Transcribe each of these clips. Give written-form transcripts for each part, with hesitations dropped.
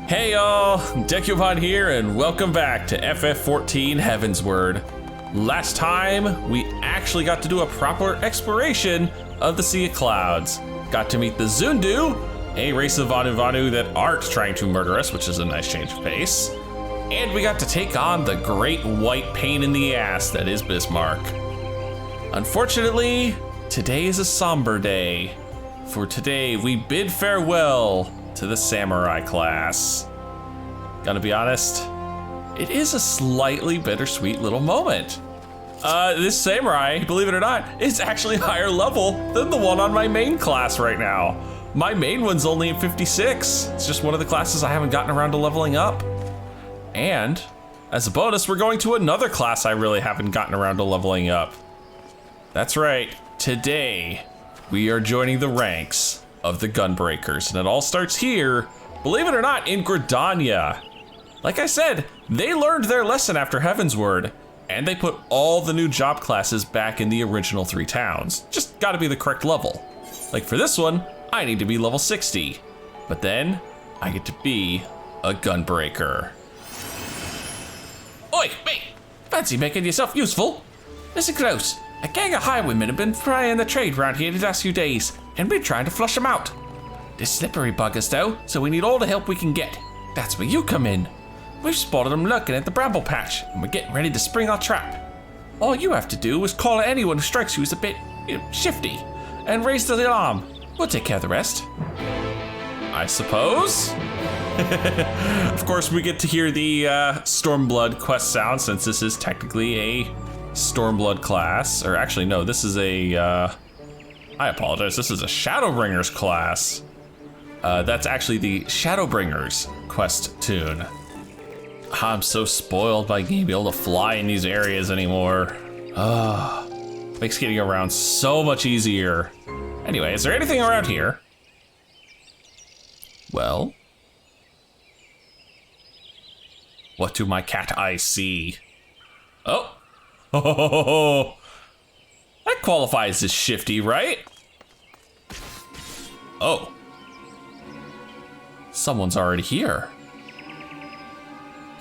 Hey y'all, Dekumon here and welcome back to FF14 Heavensward. Last time, we actually got to do a proper exploration of the Sea of Clouds. Got to meet the Zundu, a race of Vanu that aren't trying to murder us, which is a nice change of pace. And we got to take on the great white pain in the ass that is Bismarck. Unfortunately, today is a somber day. For today, we bid farewell to the Samurai class. Gonna be honest, it is a slightly bittersweet little moment. This Samurai, believe it or not, is actually higher level than the one on my main class right now. My main one's only at 56. It's just one of the classes I haven't gotten around to leveling up. And as a bonus, we're going to another class I really haven't gotten around to leveling up. That's right, today we are joining the ranks of the Gunbreakers, and it all starts here, believe it or not, in Gridania. Like I said, they learned their lesson after Heavensward, and they put all the new job classes back in the original 3 towns. Just gotta be the correct level. Like for this one, I need to be level 60, but then I get to be a Gunbreaker. Oi, mate, fancy making yourself useful? Listen close. A gang of highwaymen have been plying the trade around here the last few days, and we're trying to flush them out. They're slippery buggers though, so we need all the help we can get. That's where you come in. We've spotted them lurking at the bramble patch, and we're getting ready to spring our trap. All you have to do is call at anyone who strikes you as a bit, shifty, and raise the alarm. We'll take care of the rest. I suppose? Of course, we get to hear the Stormblood quest sound, since this is technically a Stormblood class, or actually no, this is a, I apologize, this is a Shadowbringers class. That's actually the Shadowbringers quest tune. I'm so spoiled by being able to fly in these areas anymore. Makes getting around so much easier. Anyway, is there anything around here? Well, what do my cat eyes see? Oh. Oh, that qualifies as shifty, right? Oh. Someone's already here.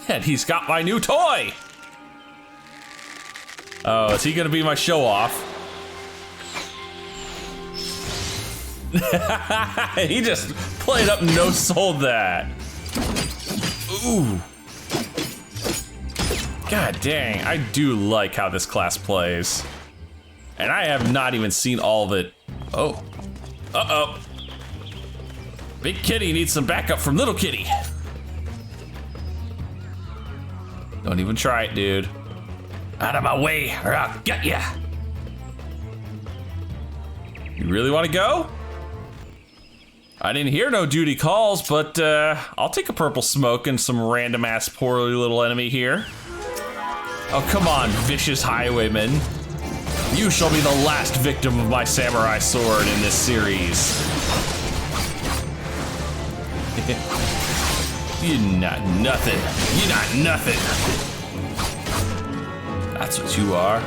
And he's got my new toy. Oh, is he gonna be my show off? He just played up no sold that. Ooh. God dang, I do like how this class plays. And I have not even seen all of it. Oh, uh-oh. Big kitty needs some backup from little kitty. Don't even try it, dude. Out of my way or I'll get ya. You really wanna go? I didn't hear no duty calls, but I'll take a purple smoke and some random ass poorly little enemy here. Oh, come on, vicious highwayman. You shall be the last victim of my samurai sword in this series. You're not nothing. You're not nothing. That's what you are.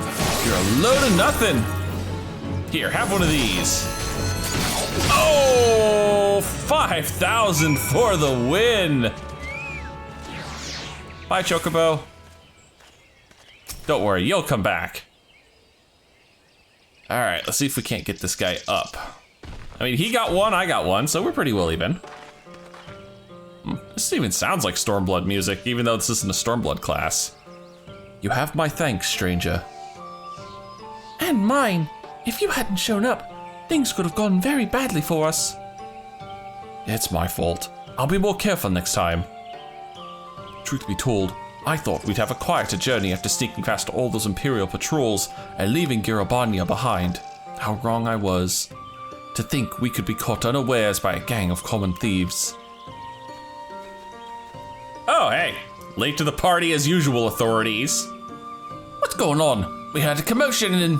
You're a load of nothing. Here, have one of these. Oh, 5,000 for the win. Bye, Chocobo. Don't worry, you'll come back. All right, let's see if we can't get this guy up. I mean, he got one, I got one, so we're pretty well even. This even sounds like Stormblood music, even though this isn't a Stormblood class. You have my thanks, stranger. And mine. If you hadn't shown up, things could have gone very badly for us. It's my fault. I'll be more careful next time. Truth be told, I thought we'd have a quieter journey after sneaking past all those Imperial patrols and leaving Girobania behind. How wrong I was. To think we could be caught unawares by a gang of common thieves. Oh, hey. Late to the party as usual, authorities. What's going on? We had a commotion and...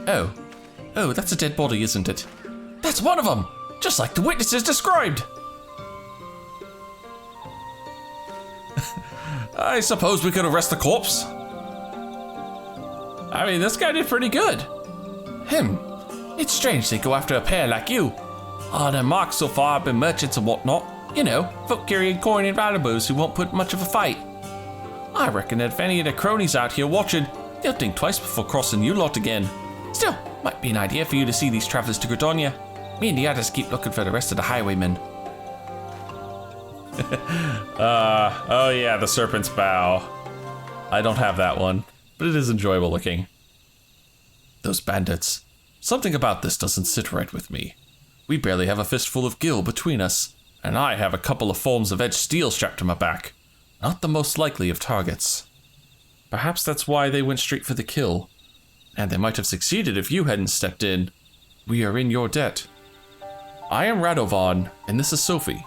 Oh, that's a dead body, isn't it? That's one of them! Just like the witnesses described! I suppose we could arrest the corpse. I mean, this guy did pretty good. It's strange they go after a pair like you. Their marks so far have been merchants and whatnot, You know, folk carrying coin and roundabouts who won't put much of a fight. I reckon that if any of the cronies out here watching, they'll think twice before crossing you lot again. Still, might be an idea for you to see these travelers to Gridonia. Me and the others keep looking for the rest of the highwaymen. Oh yeah, the Serpent's Bow. I don't have that one, but it is enjoyable looking. Those bandits. Something about this doesn't sit right with me. We barely have a fistful of gil between us, and I have a couple of forms of edged steel strapped to my back. Not the most likely of targets. Perhaps that's why they went straight for the kill. And they might have succeeded if you hadn't stepped in. We are in your debt. I am Radovan, and this is Sophie.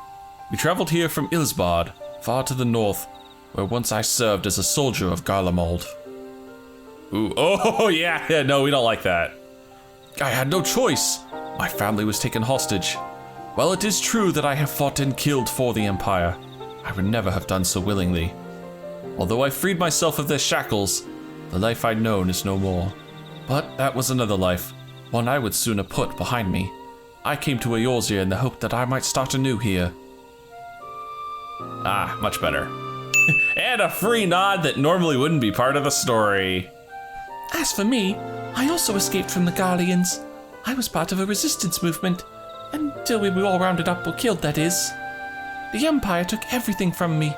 We traveled here from Ilsbad, far to the north, where once I served as a soldier of Garlemald. Ooh, oh yeah, no, we don't like that. I had no choice. My family was taken hostage. While it is true that I have fought and killed for the Empire, I would never have done so willingly. Although I freed myself of their shackles, the life I'd known is no more. But that was another life, one I would sooner put behind me. I came to Eorzea in the hope that I might start anew here. Ah, much better. And a free nod that normally wouldn't be part of the story. As for me, I also escaped from the Garleans. I was part of a resistance movement, until we were all rounded up or killed, that is. The Empire took everything from me.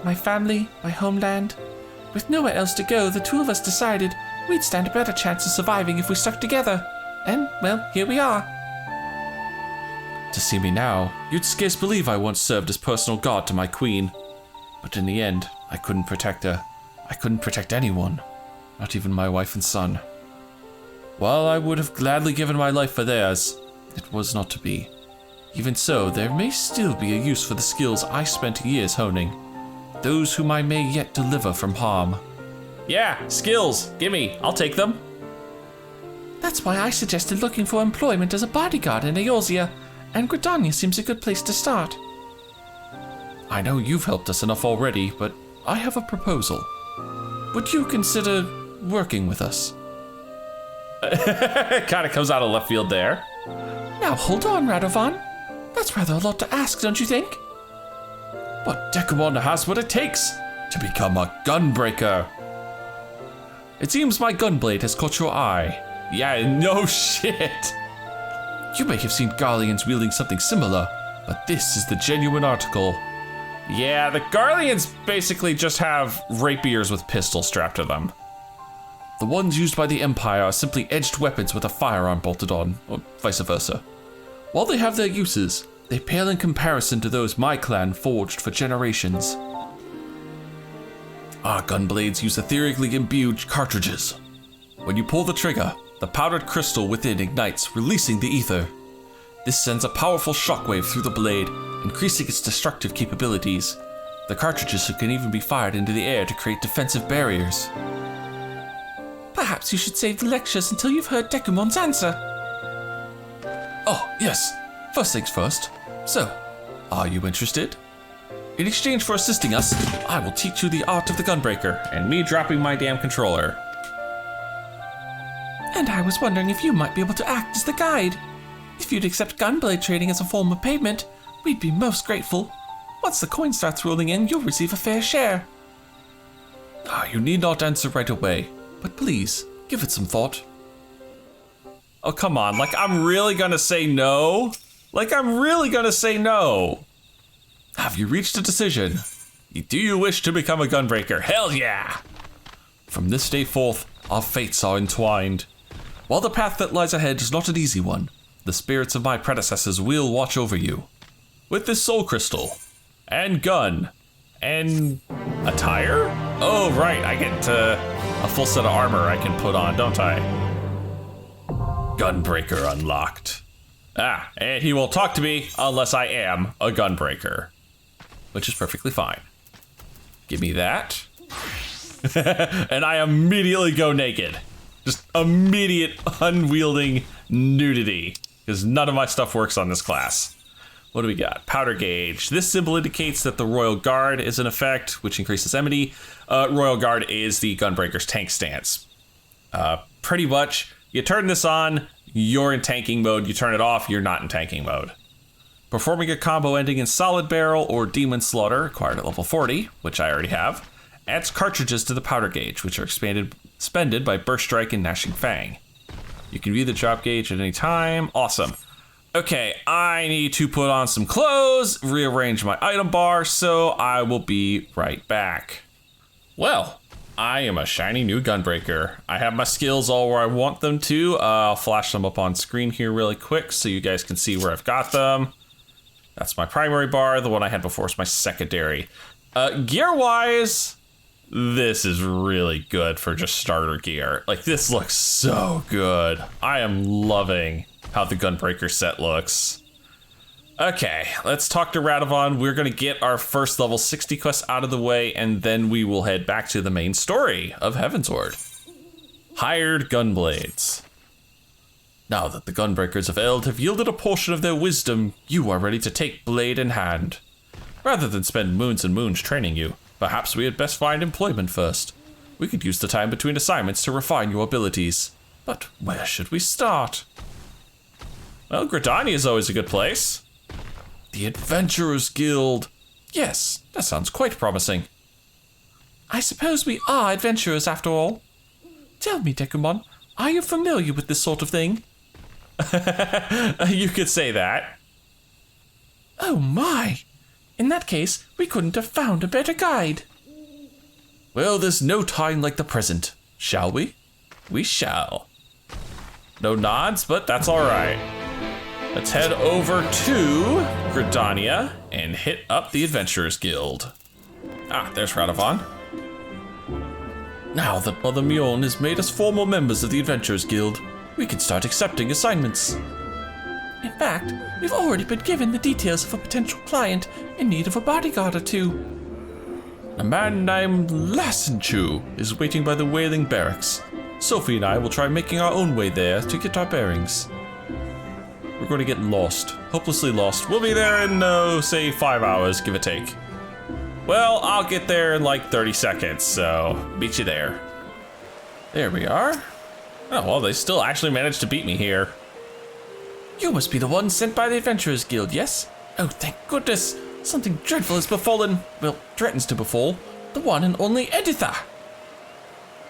My family, my homeland. With nowhere else to go, the two of us decided we'd stand a better chance of surviving if we stuck together. And, well, here we are. To see me now, you'd scarce believe I once served as personal guard to my queen. But in the end, I couldn't protect her. I couldn't protect anyone. Not even my wife and son. While I would have gladly given my life for theirs, it was not to be. Even so, there may still be a use for the skills I spent years honing. Those whom I may yet deliver from harm. Yeah, skills. Gimme. I'll take them. That's why I suggested looking for employment as a bodyguard in Eorzea, and Gridonia seems a good place to start. I know you've helped us enough already, but I have a proposal. Would you consider working with us? Kind of comes out of left field there. Now hold on, Radovan. That's rather a lot to ask, don't you think? But Dekumon has what it takes to become a gunbreaker. It seems my gunblade has caught your eye. Yeah, no shit. You may have seen Garleans wielding something similar, but this is the genuine article. Yeah, the Garleans basically just have rapiers with pistols strapped to them. The ones used by the Empire are simply edged weapons with a firearm bolted on, or vice versa. While they have their uses, they pale in comparison to those my clan forged for generations. Our gunblades use etherically imbued cartridges. When you pull the trigger, the powdered crystal within ignites, releasing the ether. This sends a powerful shockwave through the blade, increasing its destructive capabilities. The cartridges can even be fired into the air to create defensive barriers. Perhaps you should save the lectures until you've heard Dekumon's answer. Oh, yes. First things first. So, are you interested? In exchange for assisting us, I will teach you the art of the Gunbreaker, and me dropping my damn controller. And I was wondering if you might be able to act as the guide. If you'd accept gunblade trading as a form of payment, we'd be most grateful. Once the coin starts rolling in, you'll receive a fair share. You need not answer right away, but please, give it some thought. Oh, come on, like I'm really gonna say no? Like I'm really gonna say no? Have you reached a decision? Do you wish to become a gunbreaker? Hell yeah! From this day forth, our fates are entwined. While the path that lies ahead is not an easy one, the spirits of my predecessors will watch over you. With this soul crystal, and gun, and attire? Oh, right, I get a full set of armor I can put on, don't I? Gunbreaker unlocked. And he won't talk to me unless I am a gunbreaker, which is perfectly fine. Give me that. And I immediately go naked. Just immediate unwielding nudity, because none of my stuff works on this class. What do we got? Powder gauge. This symbol indicates that the Royal Guard is in effect, which increases enmity. Royal Guard is the Gunbreaker's tank stance. Pretty much, you turn this on, you're in tanking mode. You turn it off, you're not in tanking mode. Performing a combo ending in Solid Barrel or Demon Slaughter, acquired at level 40, which I already have, adds cartridges to the powder gauge, which are expended by Burst Strike and Gnashing Fang. You can view the drop gauge at any time. Awesome. Okay, I need to put on some clothes, rearrange my item bar, so I will be right back. Well, I am a shiny new Gunbreaker. I have my skills all where I want them to. I'll flash them up on screen here really quick so you guys can see where I've got them. That's my primary bar. The one I had before is my secondary. Gear-wise, this is really good for just starter gear. Like, this looks so good. I am loving how the Gunbreaker set looks. Okay, let's talk to Radovon. We're gonna get our first level 60 quest out of the way, and then we will head back to the main story of Heavensward. Hired Gunblades. Now that the Gunbreakers of Eld have yielded a portion of their wisdom, you are ready to take blade in hand. Rather than spend moons and moons training you, perhaps we had best find employment first. We could use the time between assignments to refine your abilities. But where should we start? Well, Gridania is always a good place. The Adventurers Guild. Yes, that sounds quite promising. I suppose we are adventurers after all. Tell me, Dekumon, are you familiar with this sort of thing? You could say that. Oh my! In that case, we couldn't have found a better guide. Well, there's no time like the present. Shall we? We shall. No nods, but that's all right. Let's head over to Gridania and hit up the Adventurers Guild. Ah, there's Radovon. Now that Mother Mjoln has made us formal members of the Adventurers Guild, we can start accepting assignments. In fact, we've already been given the details of a potential client in need of a bodyguard or two. A man named Lassenchu is waiting by the Wailing Barracks. Sophie and I will try making our own way there to get our bearings. We're going to get lost, hopelessly lost. We'll be there in, say 5 hours, give or take. Well, I'll get there in like 30 seconds, so meet you there. There we are. Oh, well, they still actually managed to beat me here. You must be the one sent by the Adventurers Guild, yes? Oh, thank goodness. Something dreadful has befallen, well, threatens to befall, the one and only Editha.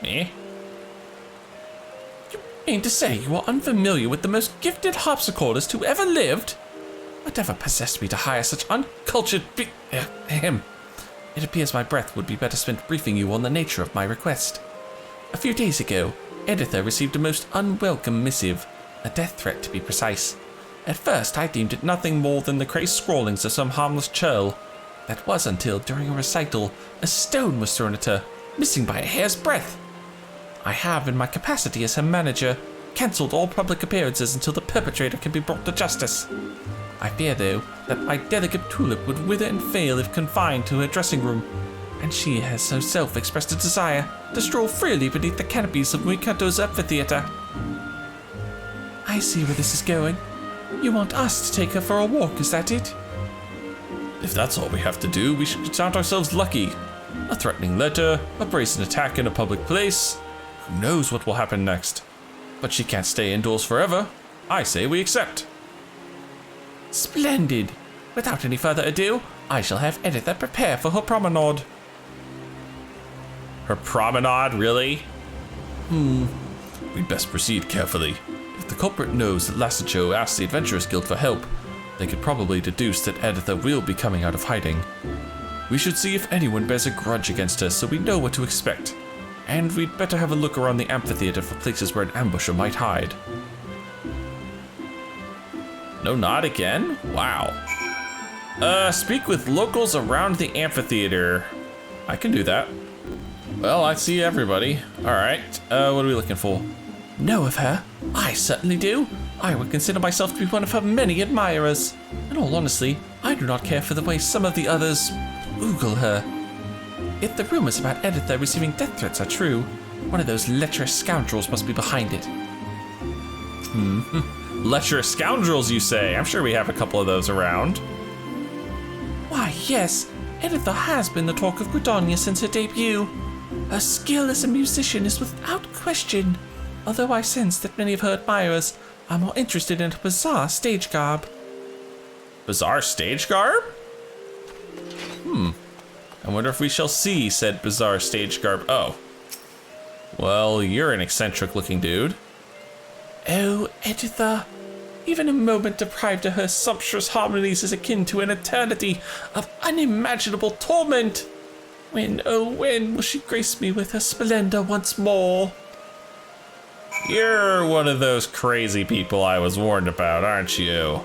Me? You mean to say you are unfamiliar with the most gifted harpsichordist who ever lived? Whatever possessed me to hire such uncultured him? It appears my breath would be better spent briefing you on the nature of my request. A few days ago, Editha received a most unwelcome missive, a death threat to be precise. At first, I deemed it nothing more than the crazed scrawlings of some harmless churl. That was until, during a recital, a stone was thrown at her, missing by a hair's breadth. I have, in my capacity as her manager, cancelled all public appearances until the perpetrator can be brought to justice. I fear, though, that my delicate tulip would wither and fail if confined to her dressing room, and she has herself expressed a desire to stroll freely beneath the canopies of Mikado's amphitheater. I see where this is going. You want us to take her for a walk, is that it? If that's all we have to do, we should count ourselves lucky. A threatening letter, a brazen attack in a public place. Who knows what will happen next? But she can't stay indoors forever. I say we accept. Splendid. Without any further ado, I shall have Editha prepare for her promenade. Her promenade, really? We'd best proceed carefully. If the culprit knows that Lassenchu asked the Adventurers Guild for help, they could probably deduce that Editha will be coming out of hiding. We should see if anyone bears a grudge against her so we know what to expect. And we'd better have a look around the amphitheater for places where an ambusher might hide. No nod again? Wow. Speak with locals around the amphitheater. I can do that. Well, I see everybody. Alright, what are we looking for? Know of her? I certainly do. I would consider myself to be one of her many admirers. In all honesty, I do not care for the way some of the others oogle her. If the rumors about Editha receiving death threats are true, one of those lecherous scoundrels must be behind it. Lecherous scoundrels, you say? I'm sure we have a couple of those around. Why, yes. Editha has been the talk of Gridania since her debut. Her skill as a musician is without question, although I sense that many of her admirers are more interested in her bizarre stage garb. Bizarre stage garb? I wonder if we shall see said bizarre stage garb. Oh. Well, you're an eccentric looking dude. Oh, Editha. Even a moment deprived of her sumptuous harmonies is akin to an eternity of unimaginable torment. When, oh when, will she grace me with her splendor once more? You're one of those crazy people I was warned about, aren't you?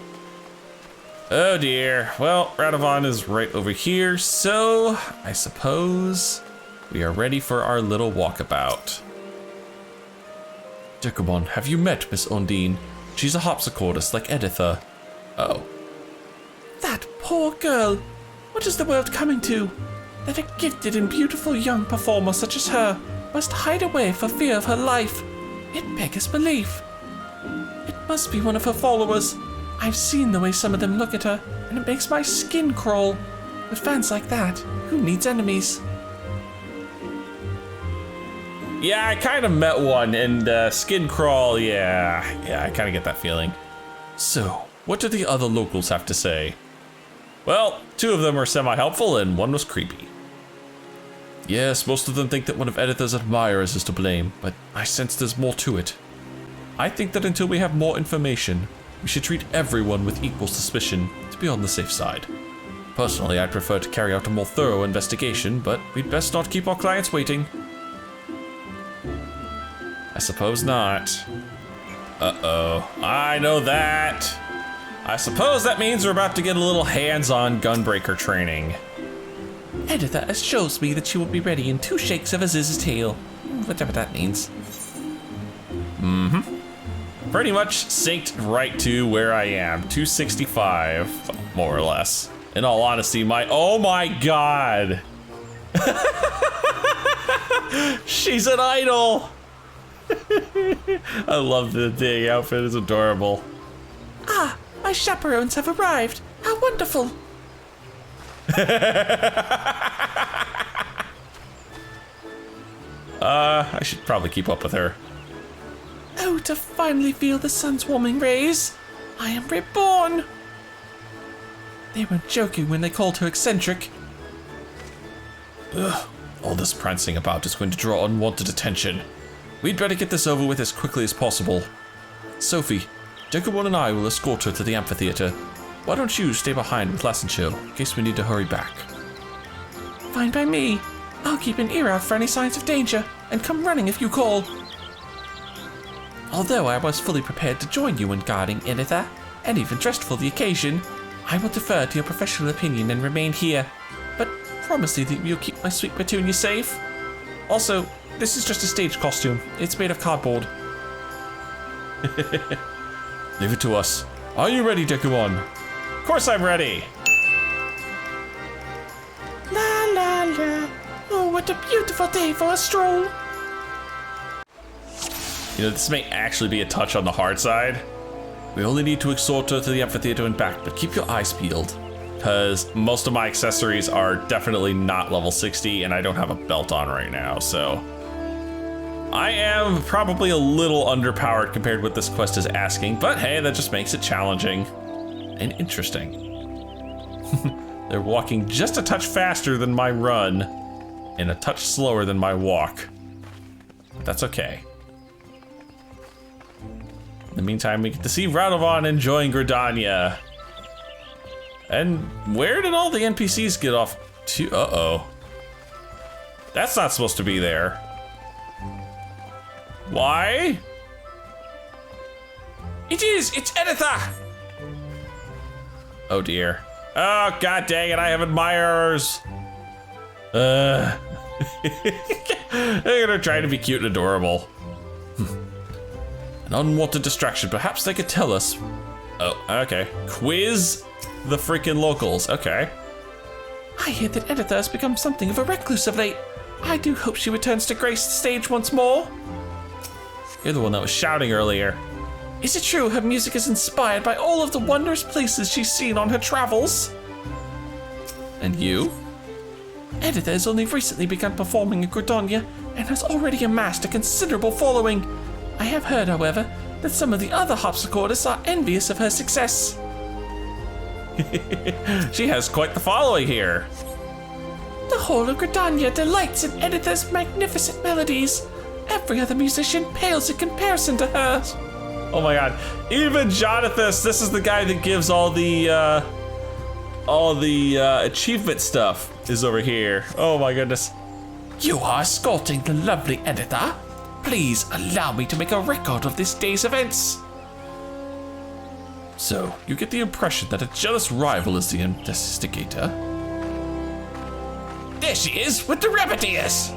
Oh dear. Well, Radovan is right over here, so I suppose we are ready for our little walkabout. Dekumon, have you met Miss Undine? She's a harpsichordist like Editha. Oh. That poor girl. What is the world coming to? That a gifted and beautiful young performer such as her must hide away for fear of her life. It beggars belief. It must be one of her followers. I've seen the way some of them look at her, and it makes my skin crawl. With fans like that, who needs enemies? Yeah, I kind of met one, and skin crawl, yeah, I kind of get that feeling. So, what do the other locals have to say? Well, 2 of them are semi-helpful, and 1 was creepy. Yes, most of them think that one of Editha's admirers is to blame, but I sense there's more to it. I think that until we have more information, we should treat everyone with equal suspicion to be on the safe side. Personally, I'd prefer to carry out a more thorough investigation, but we'd best not keep our clients waiting. I suppose not. Uh-oh, I know that. I suppose that means we're about to get a little hands-on Gunbreaker training. Editha assures me that she will be ready in 2 shakes of Aziz's tail, whatever that means. Pretty much synced right to where I am, 265, more or less. In all honesty, oh my god! She's an idol! I love the dang outfit, it's adorable. Ah, my chaperones have arrived. How wonderful. I should probably keep up with her. Oh, to finally feel the sun's warming rays. I am reborn. They weren't joking when they called her eccentric. Ugh, all this prancing about is going to draw unwanted attention. We'd better get this over with as quickly as possible. Sophie, Dekumon and I will escort her to the amphitheater. Why don't you stay behind with Lassenchill in case we need to hurry back? Fine by me. I'll keep an ear out for any signs of danger and come running if you call. Although I was fully prepared to join you in guarding Editha, and even dressed for the occasion, I will defer to your professional opinion and remain here. But promise me that you'll keep my sweet Petunia safe. Also, this is just a stage costume. It's made of cardboard. Leave it to us. Are you ready, Dekumon? Of course I'm ready. La la la. Oh, what a beautiful day for a stroll. You know, this may actually be a touch on the hard side. We only need to escort her to the amphitheater and back, but keep your eyes peeled. Because most of my accessories are definitely not level 60, and I don't have a belt on right now, so I am probably a little underpowered compared with this quest is asking, but hey, that just makes it challenging and interesting. They're walking just a touch faster than my run and a touch slower than my walk. But that's okay. In the meantime, we get to see Radovan enjoying Gridania. And where did all the NPCs get off to? Uh-oh. That's not supposed to be there. Why? It's Editha! Oh dear. Oh, god dang it, I have admirers. They're trying to be cute and adorable. An unwanted distraction, perhaps they could tell us. Oh, okay. Quiz the freaking locals, okay. I hear that Editha has become something of a recluse of late. I do hope she returns to grace the stage once more. You're the one that was shouting earlier. Is it true her music is inspired by all of the wondrous places she's seen on her travels? And you? Editha has only recently begun performing in Gridania and has already amassed a considerable following. I have heard, however, that some of the other harpsichordists are envious of her success. She has quite the following here. The whole of Gridania delights in Editha's magnificent melodies. Every other musician pales in comparison to hers. Oh my god. Even Jonathan, this is the guy that gives all the achievement stuff, is over here. Oh my goodness. You are escorting the lovely Editha. Please allow me to make a record of this day's events. So, you get the impression that a jealous rival is the instigator? There she is, with the rabbit-ears.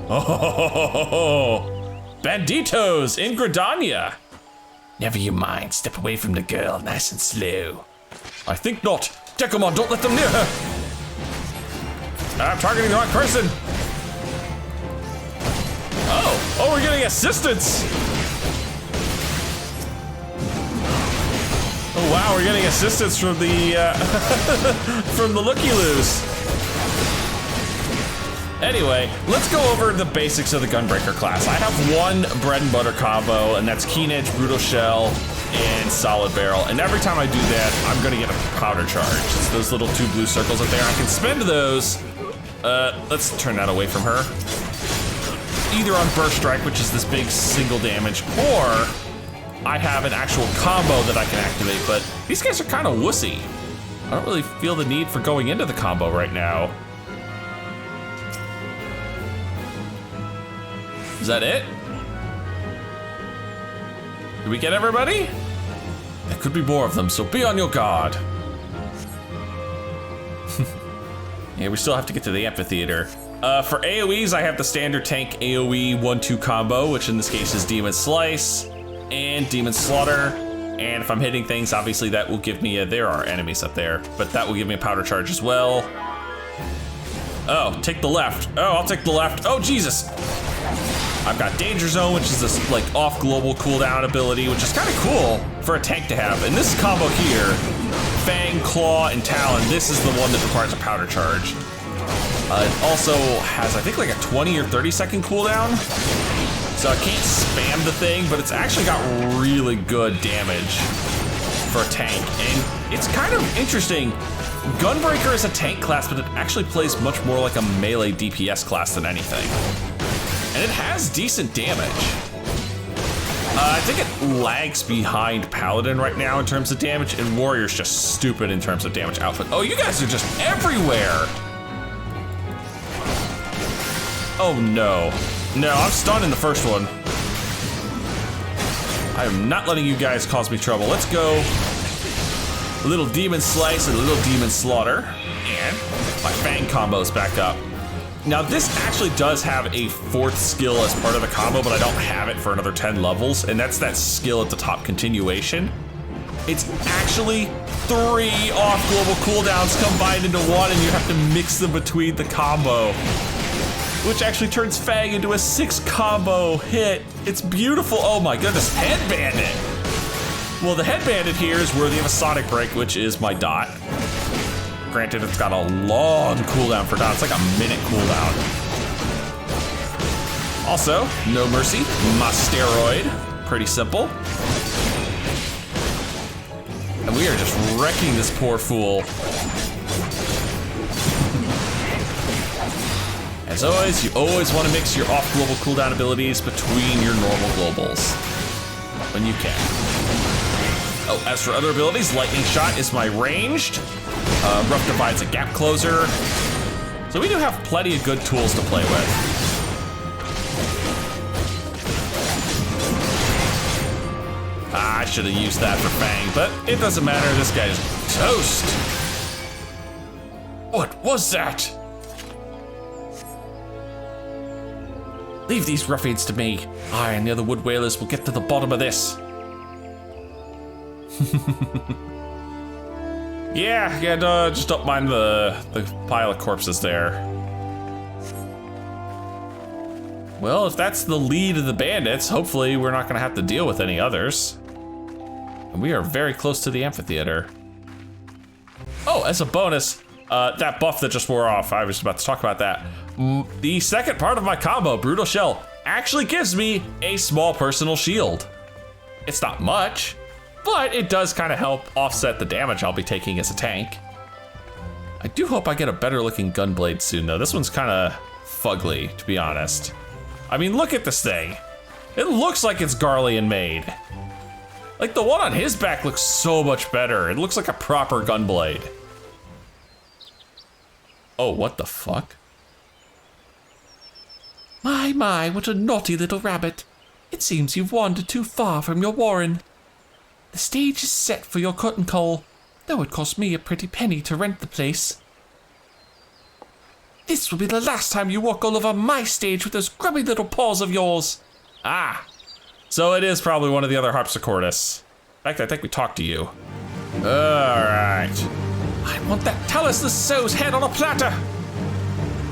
Oh, banditos in Gridania. Never you mind, step away from the girl, nice and slow. I think not. Dekumon, don't let them near her. I'm targeting the wrong person. Oh, we're getting assistance. Oh wow, we're getting assistance from the from the looky-loos. Anyway, let's go over the basics of the Gunbreaker class. I have one bread and butter combo, and that's Keen Edge, Brutal Shell, and Solid Barrel. And every time I do that, I'm gonna get a powder charge. It's those little 2 blue circles up there. I can spend those. Let's turn that away from her. Either on Burst Strike, which is this big single damage, or I have an actual combo that I can activate, but these guys are kind of wussy. I don't really feel the need for going into the combo right now. Is that it? Did we get everybody? There could be more of them, so be on your guard. Yeah, we still have to get to the amphitheater. For AoEs, I have the standard tank AoE 1-2 combo, which in this case is Demon Slice and Demon Slaughter. And if I'm hitting things, obviously that will give me there are enemies up there, but that will give me a powder charge as well. Oh, take the left. Oh, I'll take the left. Oh, Jesus. I've got Danger Zone, which is this like off global cooldown ability, which is kind of cool for a tank to have. And this combo here, Fang, Claw, and Talon, this is the one that requires a powder charge. It also has, I think, like a 20 or 30 second cooldown. So I can't spam the thing, but it's actually got really good damage for a tank. And it's kind of interesting. Gunbreaker is a tank class, but it actually plays much more like a melee DPS class than anything. And it has decent damage. I think it lags behind Paladin right now in terms of damage, and Warrior's just stupid in terms of damage output. Oh, you guys are just everywhere. Oh no. No, I'm stunned in the first one. I am not letting you guys cause me trouble. Let's go. A little Demon Slice and a little Demon Slaughter. And my Fang combo's back up. Now this actually does have a 4th skill as part of the combo, but I don't have it for another 10 levels, and that's that skill at the top, Continuation. It's actually 3 off global cooldowns combined into one, and you have to mix them between the combo, which actually turns Fang into a 6 combo hit. It's beautiful. Oh my goodness, Head Bandit. Well, the Head Bandit here is worthy of a Sonic Break, which is my dot. Granted, it's got a long cooldown for dot. It's like a minute cooldown. Also, No Mercy, my steroid. Pretty simple. And we are just wrecking this poor fool. As always, you always want to mix your off global cooldown abilities between your normal globals when you can. Oh, as for other abilities, Lightning Shot is my ranged. Rough Divide's a gap closer. So we do have plenty of good tools to play with. I should have used that for Fang, but it doesn't matter. This guy's toast. What was that? Leave these ruffians to me. I and the other wood whalers will get to the bottom of this. Yeah, just don't mind the pile of corpses there. Well, if that's the lead of the bandits, hopefully we're not gonna have to deal with any others. And we are very close to the amphitheater. Oh, as a bonus, that buff that just wore off, I was about to talk about that. The second part of my combo, Brutal Shell, actually gives me a small personal shield. It's not much, but it does kind of help offset the damage I'll be taking as a tank. I do hope I get a better looking gunblade soon though. This one's kind of fugly, to be honest. I mean, look at this thing. It looks like it's Garlean made. Like the one on his back looks so much better. It looks like a proper gunblade. Oh, what the fuck? My, what a naughty little rabbit. It seems you've wandered too far from your warren. The stage is set for your curtain call, though it cost me a pretty penny to rent the place. This will be the last time you walk all over my stage with those grubby little paws of yours. Ah, so it is probably one of the other harpsichordists. In fact, I think we talked to you. All right. I want that Talos So's head on a platter.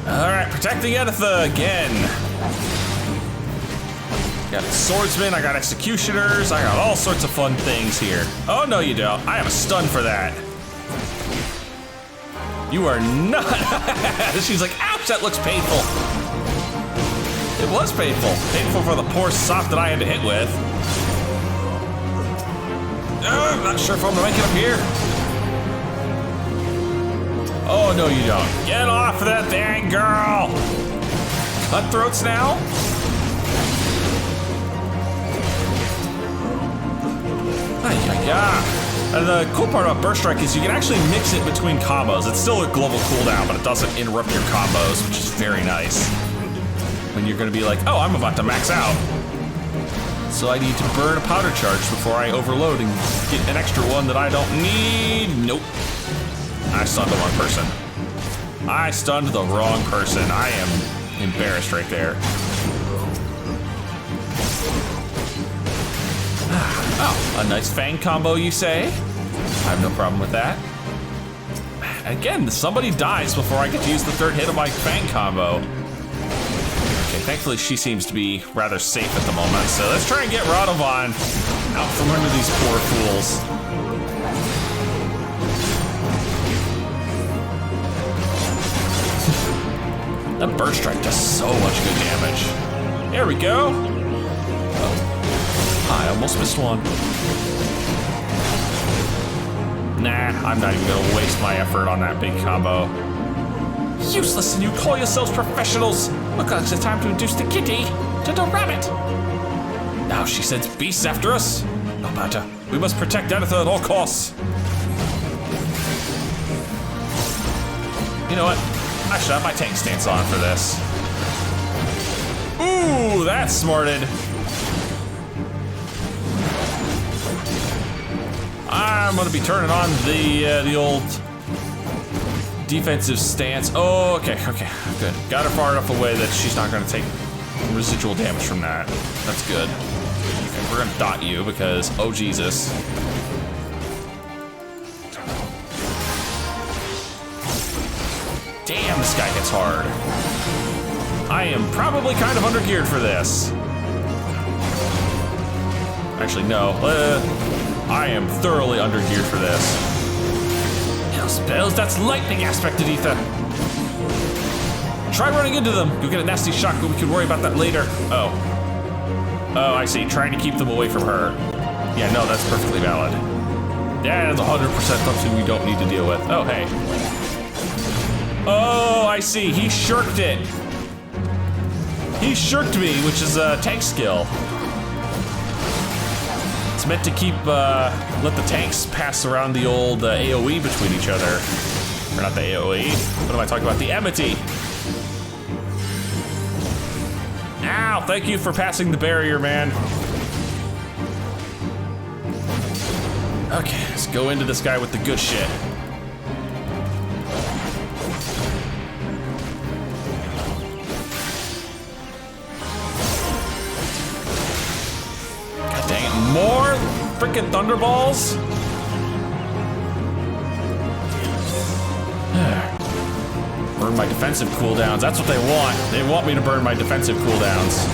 All right, protecting Editha again. Got swordsmen, I got executioners, I got all sorts of fun things here. Oh, no you don't. I have a stun for that. You are not. She's like, ouch, that looks painful. It was painful. Painful for the poor sop that I had to hit with. I'm not sure if I'm gonna make it up here. Oh, no you don't. Get off of that dang girl. Cutthroats now? Yeah. And the cool part about Burst Strike is you can actually mix it between combos. It's still a global cooldown, but it doesn't interrupt your combos, which is very nice. When you're gonna be like, oh, I'm about to max out. So I need to burn a powder charge before I overload and get an extra one that I don't need. Nope. I stunned the wrong person. I stunned the wrong person. I am embarrassed right there. Oh, a nice Fang combo, you say? I have no problem with that. Again, somebody dies before I get to use the third hit of my Fang combo. Okay, thankfully she seems to be rather safe at the moment, so let's try and get Radovan out from under these poor fools. That Burst Strike does so much good damage. There we go. Oh. I almost missed one. Nah, I'm not even gonna waste my effort on that big combo. Useless, and you call yourselves professionals. Look like it's time to introduce the kitty to the rabbit. Now she sends beasts after us. No matter, we must protect Editha at all costs. You know what? I should have my tank stance on for this. Ooh, that's smarted. I'm gonna be turning on the old defensive stance. Oh, okay, good. Got her far enough away that she's not gonna take residual damage from that. That's good. Okay, we're gonna dot you because, oh Jesus. Damn, this guy hits hard. I am probably kind of undergeared for this. Actually, no. I am thoroughly undergeared for this. Hell spells, that's lightning aspect of Editha. Try running into them. You'll get a nasty shock, but we can worry about that later. Oh. Oh, I see. Trying to keep them away from her. Yeah, no, that's perfectly valid. Yeah, that's 100% something we don't need to deal with. Oh, hey. Oh, I see. He shirked it. He shirked me, which is a tank skill. It's meant to keep, let the tanks pass around the old AoE between each other. Or not the AoE, what am I talking about? The enmity. Ow, thank you for passing the barrier, man. Okay, let's go into this guy with the good shit. More freaking thunderballs? Burn my defensive cooldowns. That's what they want. They want me to burn my defensive cooldowns.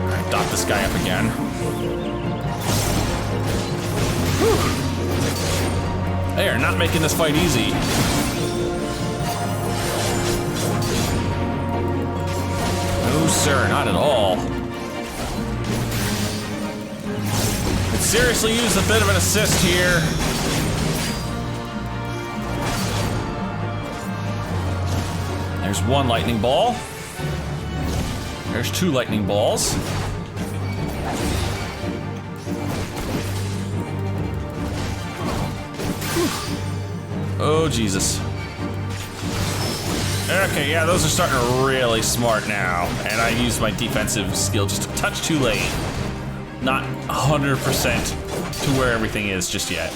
Alright, dot this guy up again. Whew. They are not making this fight easy. No, sir, not at all. seriously use a bit of an assist here. There's one lightning ball. There's two lightning balls. Whew. Oh, Jesus. Okay, yeah, those are starting really smart now. And I used my defensive skill just a touch too late. Not 100% to where everything is just yet.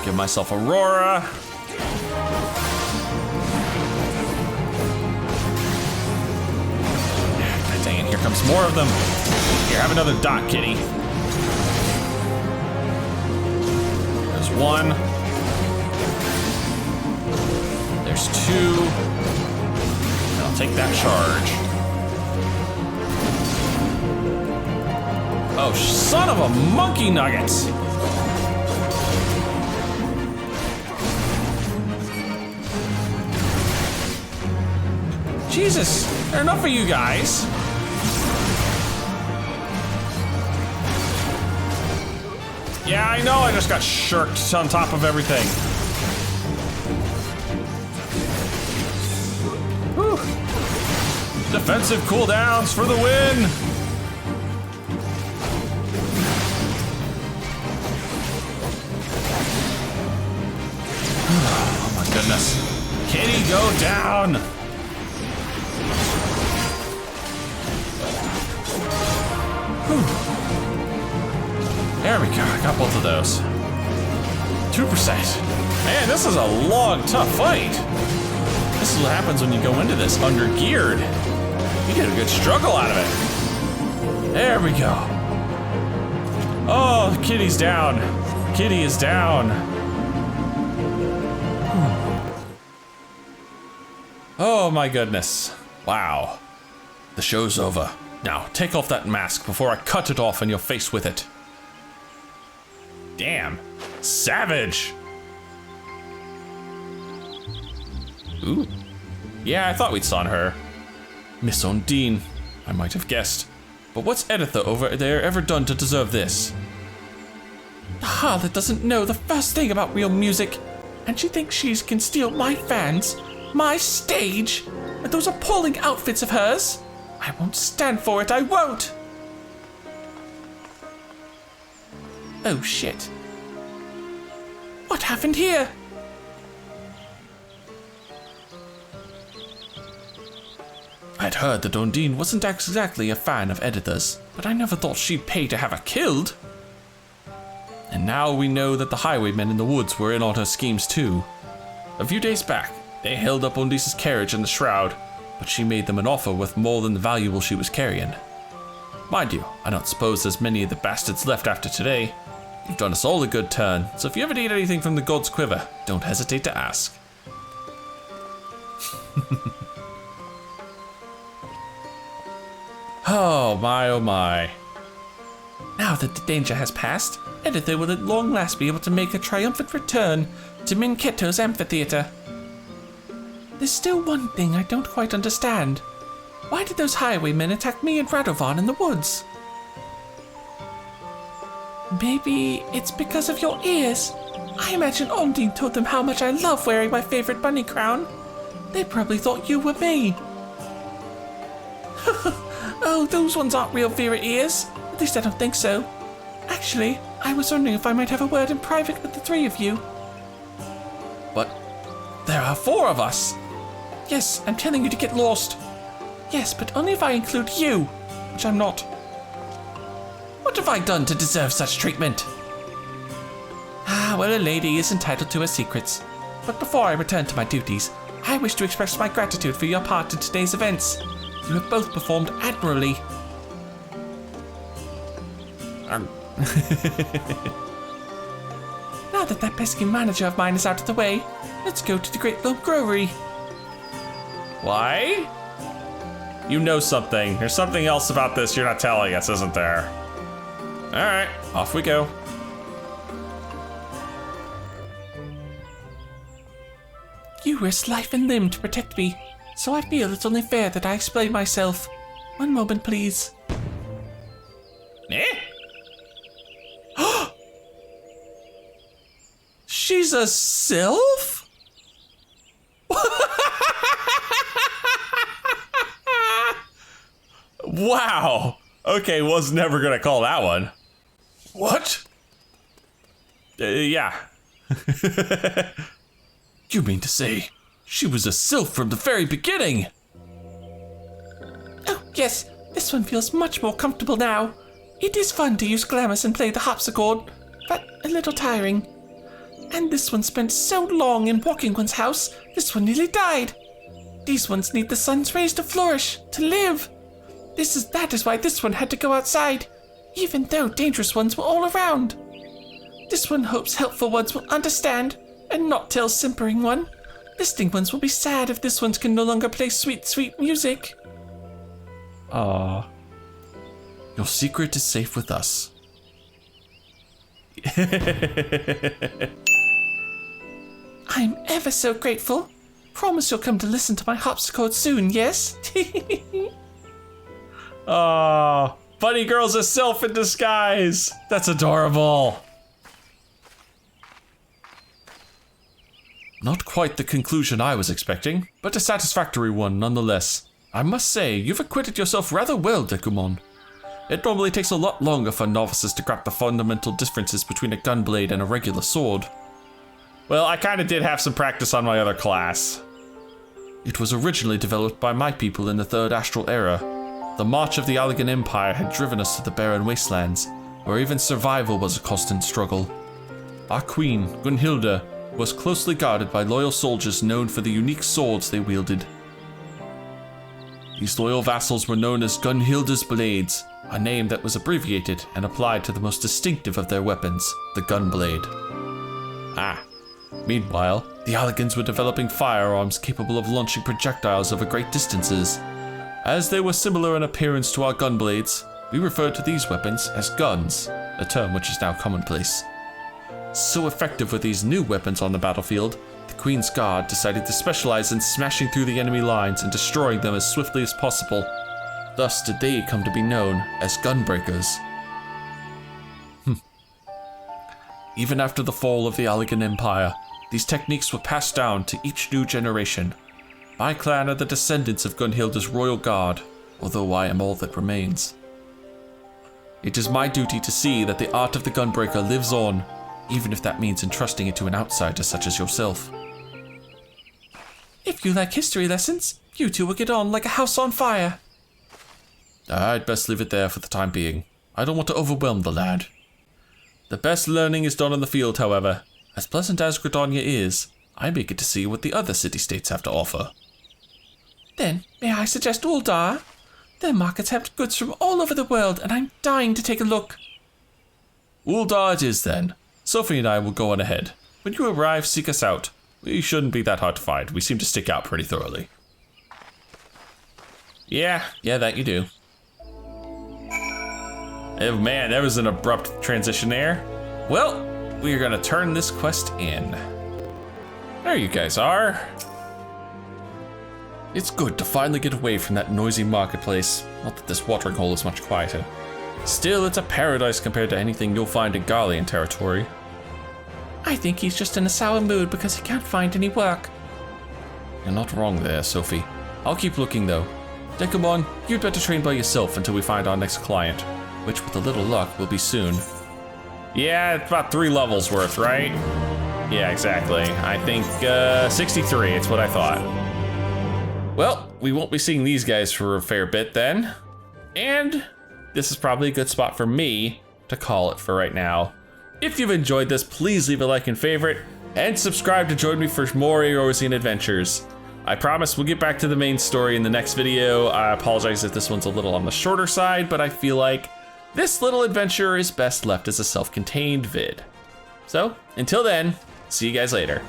Give myself Aurora. Dang it, here comes more of them. Here, have another dot, kitty. There's one. There's two. And I'll take that charge. Oh, son of a monkey nuggets! Jesus, there are enough of you guys. Yeah, I know I just got shirked on top of everything. Whew. Defensive cooldowns for the win. Oh my goodness. Kitty, go down. Whew. There we go, I got both of those. 2%. Man, this is a long, tough fight. This is what happens when you go into this under-geared. You get a good struggle out of it. There we go. Oh, Kitty's down. Kitty is down. Oh my goodness. Wow. The show's over. Now, take off that mask before I cut it off in your face with it. Damn. Savage. Ooh. Yeah, I thought we'd saw her. Miss Undine. I might have guessed. But what's Editha over there ever done to deserve this? The harlot doesn't know the first thing about real music, and she thinks she can steal my fans, my stage, with those appalling outfits of hers. I won't stand for it, I won't! Oh shit. What happened here? I'd heard that Undine wasn't exactly a fan of Editha's, but I never thought she'd pay to have her killed. And now we know that the highwaymen in the woods were in on her schemes too. A few days back, they held up Undine's carriage in the shroud, but she made them an offer worth more than the valuable she was carrying. Mind you, I don't suppose there's many of the bastards left after today. You've done us all a good turn, so if you ever need anything from the god's quiver, don't hesitate to ask. Oh my, oh my. Now that the danger has passed, Editha will at long last be able to make a triumphant return to Minketo's amphitheater. There's still one thing I don't quite understand. Why did those highwaymen attack me and Radovan in the woods? Maybe it's because of your ears. I imagine Undine told them how much I love wearing my favorite bunny crown. They probably thought you were me. Oh, those ones aren't real Vera ears. At least I don't think so. Actually, I was wondering if I might have a word in private with the three of you. But there are four of us. Yes, I'm telling you to get lost. Yes, but only if I include you, which I'm not. What have I done to deserve such treatment? Ah, well, a lady is entitled to her secrets. But before I return to my duties, I wish to express my gratitude for your part in today's events. You have both performed admirably. Now that pesky manager of mine is out of the way, let's go to the Great Loam Growery. Why? You know something. There's something else about this you're not telling us, isn't there? Alright, off we go. You risked life and limb to protect me, so I feel it's only fair that I explain myself. One moment, please. Eh? She's a sylph? Wow. Okay, was never gonna call that one. What? Yeah. You mean to say she was a sylph from the very beginning? Oh, yes. This one feels much more comfortable now. It is fun to use glamours and play the harpsichord, but a little tiring. And this one spent so long in walking one's house, this one nearly died. These ones need the sun's rays to flourish, to live. That is why this one had to go outside, even though dangerous ones were all around. This one hopes helpful ones will understand, and not tell simpering one. Listening ones will be sad if this one can no longer play sweet, sweet music. Aww. Your secret is safe with us. I'm ever so grateful. Promise you'll come to listen to my harpsichord soon, yes? Aww. Bunny Girl's a sylph in disguise. That's adorable. Not quite the conclusion I was expecting, but a satisfactory one nonetheless. I must say, you've acquitted yourself rather well, Dekumon. It normally takes a lot longer for novices to grasp the fundamental differences between a gunblade and a regular sword. Well, I kinda did have some practice on my other class. It was originally developed by my people in the Third Astral Era. The march of the Allegan Empire had driven us to the barren wastelands, where even survival was a constant struggle. Our queen, Gunhilda, was closely guarded by loyal soldiers known for the unique swords they wielded. These loyal vassals were known as Gunhilda's Blades, a name that was abbreviated and applied to the most distinctive of their weapons, the gunblade. Meanwhile, the Allegans were developing firearms capable of launching projectiles over great distances. As they were similar in appearance to our gunblades, we referred to these weapons as guns, a term which is now commonplace. So effective were these new weapons on the battlefield, the Queen's Guard decided to specialize in smashing through the enemy lines and destroying them as swiftly as possible. Thus did they come to be known as Gunbreakers. Even after the fall of the Allegan Empire, these techniques were passed down to each new generation. My clan are the descendants of Gunhilda's royal guard, although I am all that remains. It is my duty to see that the art of the Gunbreaker lives on, even if that means entrusting it to an outsider such as yourself. If you like history lessons, you two will get on like a house on fire. I'd best leave it there for the time being. I don't want to overwhelm the lad. The best learning is done in the field, however. As pleasant as Gridania is, I may get to see what the other city-states have to offer. Then, may I suggest Uldar? Their markets have goods from all over the world, and I'm dying to take a look. Uldar it is then. Sophie and I will go on ahead. When you arrive, seek us out. We shouldn't be that hard to find. We seem to stick out pretty thoroughly. Yeah, that you do. Oh man, that was an abrupt transition there. Well, we are gonna turn this quest in. There you guys are. It's good to finally get away from that noisy marketplace. Not that this watering hole is much quieter. Still, it's a paradise compared to anything you'll find in Garlean territory. I think he's just in a sour mood because he can't find any work. You're not wrong there, Sophie. I'll keep looking though. Dekumon, you'd better train by yourself until we find our next client, which with a little luck will be soon. Yeah, it's about 3 levels worth, right? Yeah, exactly. I think 63, it's what I thought. Well, we won't be seeing these guys for a fair bit then. And this is probably a good spot for me to call it for right now. If you've enjoyed this, please leave a like and favorite, and subscribe to join me for more Eorzean adventures. I promise we'll get back to the main story in the next video. I apologize if this one's a little on the shorter side, but I feel like this little adventure is best left as a self-contained vid. So, until then, see you guys later.